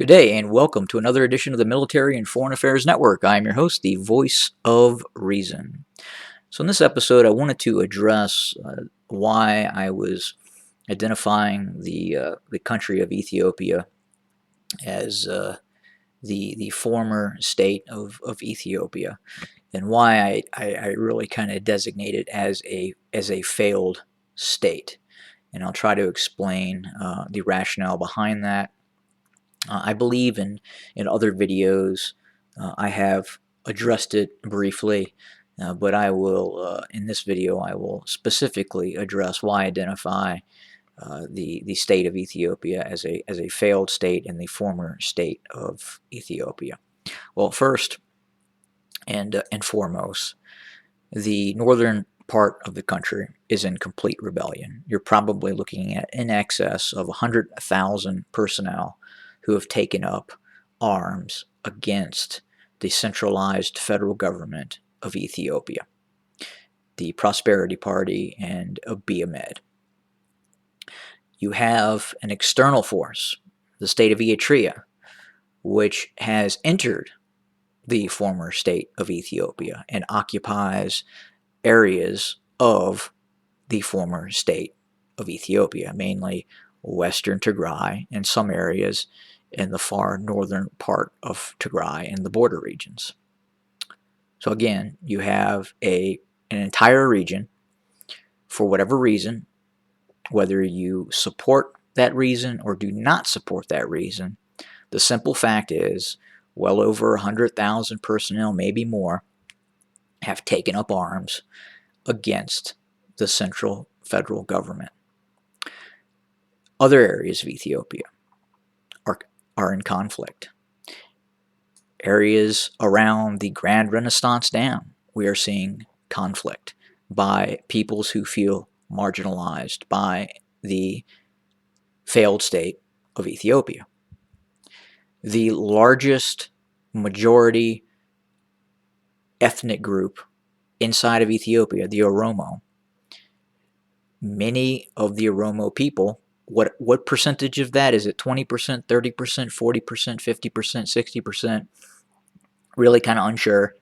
Good day and welcome to another edition of the Military and Foreign Affairs Network. I am your host, the Voice of Reason. So in this episode, I wanted to address why I was identifying the country of Ethiopia as the former state of Ethiopia, and why I really kind of designate it as a failed state. And I'll try to explain the rationale behind that. I believe in other videos I have addressed it briefly, but I will in this video I will specifically address why I identify the state of Ethiopia as a failed state and the former state of Ethiopia. Well, first and foremost, the northern part of the country is in complete rebellion. You're probably looking at in excess of 100,000 personnel who have taken up arms against the centralized federal government of Ethiopia, the Prosperity Party, and Abiy Ahmed. You have an external force, the state of Eritrea, which has entered the former state of Ethiopia and occupies areas of the former state of Ethiopia, mainly western Tigray and some areas in the far northern part of Tigray and the border regions. So again, you have an entire region, for whatever reason, whether you support that reason or do not support that reason, the simple fact is well over 100,000 personnel, maybe more, have taken up arms against the central federal government. Other areas of Ethiopia are in conflict. Areas around the Grand Renaissance Dam, we are seeing conflict by peoples who feel marginalized by the failed state of Ethiopia. The largest majority ethnic group inside of Ethiopia, the Oromo, many of the Oromo people, what percentage of that is it? 20%, 30%, 40%, 50%, 60%? Really kind of unsure,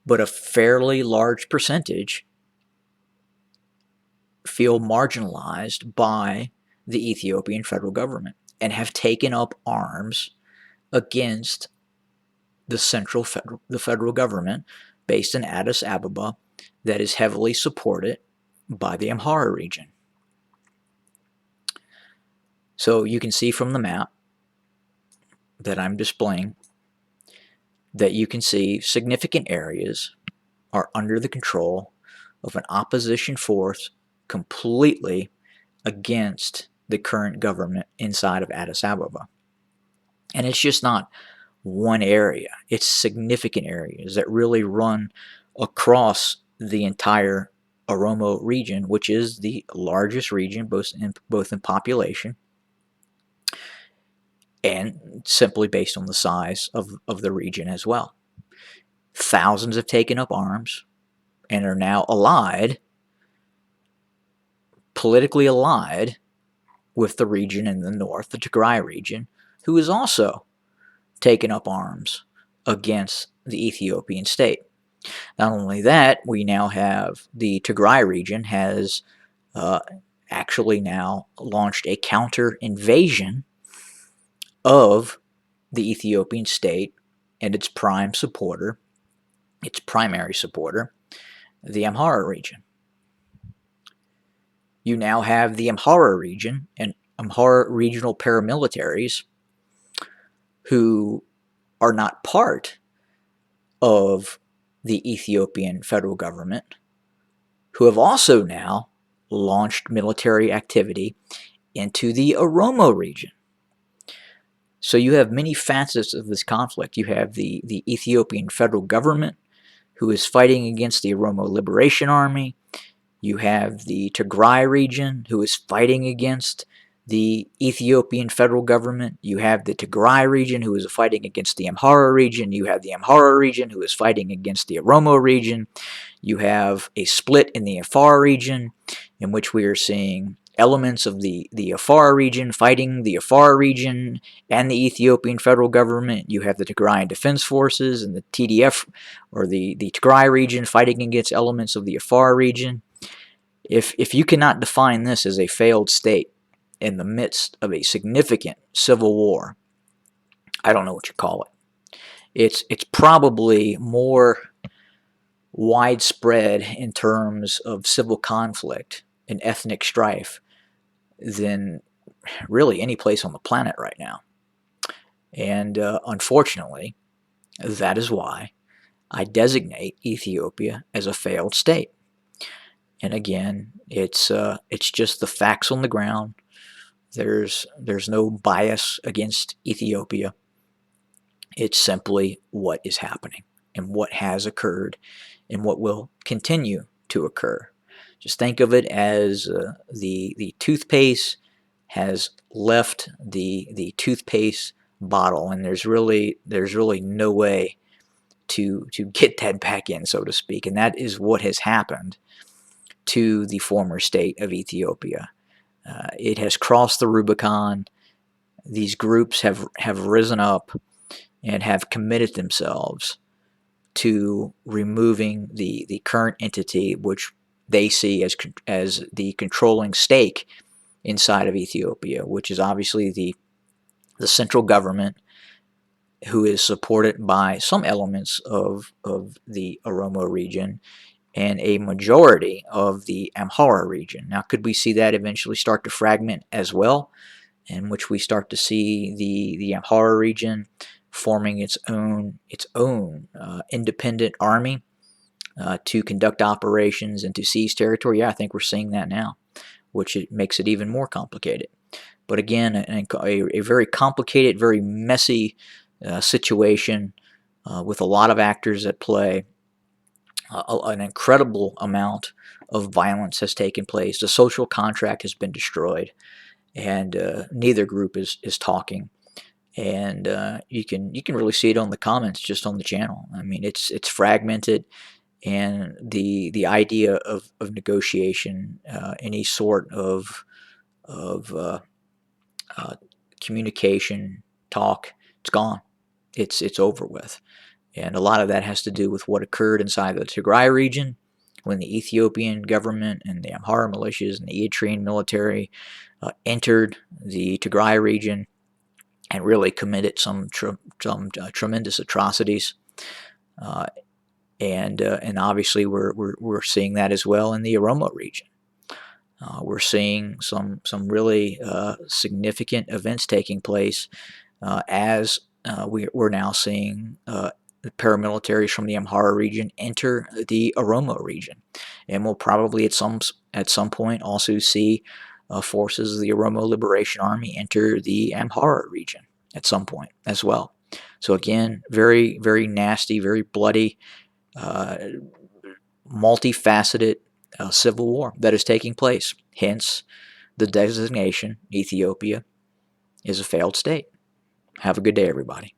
but a fairly large percentage feel marginalized by the Ethiopian federal government and have taken up arms against the federal government based in Addis Ababa that is heavily supported by the Amhara region. So you can see from the map that I'm displaying that you can see significant areas are under the control of an opposition force completely against the current government inside of Addis Ababa. And it's just not one area. It's significant areas that really run across the entire Oromo region, which is the largest region both in population and simply based on the size of the region as well. Thousands have taken up arms and are now politically allied with the region in the north, the Tigray region, who has also taken up arms against the Ethiopian state. Not only that, we now have the Tigray region has actually now launched a counter invasion of the Ethiopian state and its primary supporter, the Amhara region. You now have the Amhara region and Amhara regional paramilitaries who are not part of the Ethiopian federal government, who have also now launched military activity into the Oromo region. So you have many facets of this conflict. You have the Ethiopian federal government, who is fighting against the Oromo Liberation Army. You have the Tigray region, who is fighting against the Ethiopian federal government. You have the Tigray region, who is fighting against the Amhara region. You have the Amhara region, who is fighting against the Oromo region. You have a split in the Afar region, in which we are seeing elements of the Afar region fighting the Afar region and the Ethiopian federal government. You have the Tigrayan Defense Forces and the TDF, or the Tigray region, fighting against elements of the Afar region. If you cannot define this as a failed state in the midst of a significant civil war, I don't know what you call it. It's probably more widespread in terms of civil conflict and ethnic strife than really any place on the planet right now. And unfortunately, that is why I designate Ethiopia as a failed state. And again, it's just the facts on the ground. There's no bias against Ethiopia. It's simply what is happening and what has occurred and what will continue to occur. Just think of it as the toothpaste has left the toothpaste bottle, and there's really no way to get that back in, so to speak. And that is what has happened to the former state of Ethiopia. It has crossed the Rubicon. These groups have risen up and have committed themselves to removing the current entity, which they see as the controlling stake inside of Ethiopia, which is obviously the central government, who is supported by some elements of the Oromo region and a majority of the Amhara region. Now, could we see that eventually start to fragment as well, in which we start to see the Amhara region forming its own independent army to conduct operations and to seize territory? Yeah, I think we're seeing that now, which makes it even more complicated. But again, a very complicated, very messy situation with a lot of actors at play. An incredible amount of violence has taken place. The social contract has been destroyed, and neither group is talking. And you can really see it on the comments just on the channel. I mean, it's fragmented, and the idea of negotiation, any sort of communication, talk, it's gone. It's over with. And a lot of that has to do with what occurred inside the Tigray region when the Ethiopian government and the Amhara militias and the Eritrean military entered the Tigray region and really committed some tremendous atrocities. And obviously we're seeing that as well in the Oromo region. We're seeing some really significant events taking place as we're now seeing the paramilitaries from the Amhara region enter the Oromo region, and we'll probably at some point also see forces of the Oromo Liberation Army enter the Amhara region at some point as well. So again, very, very nasty, very bloody, multifaceted civil war that is taking place. Hence, the designation Ethiopia is a failed state. Have a good day, everybody.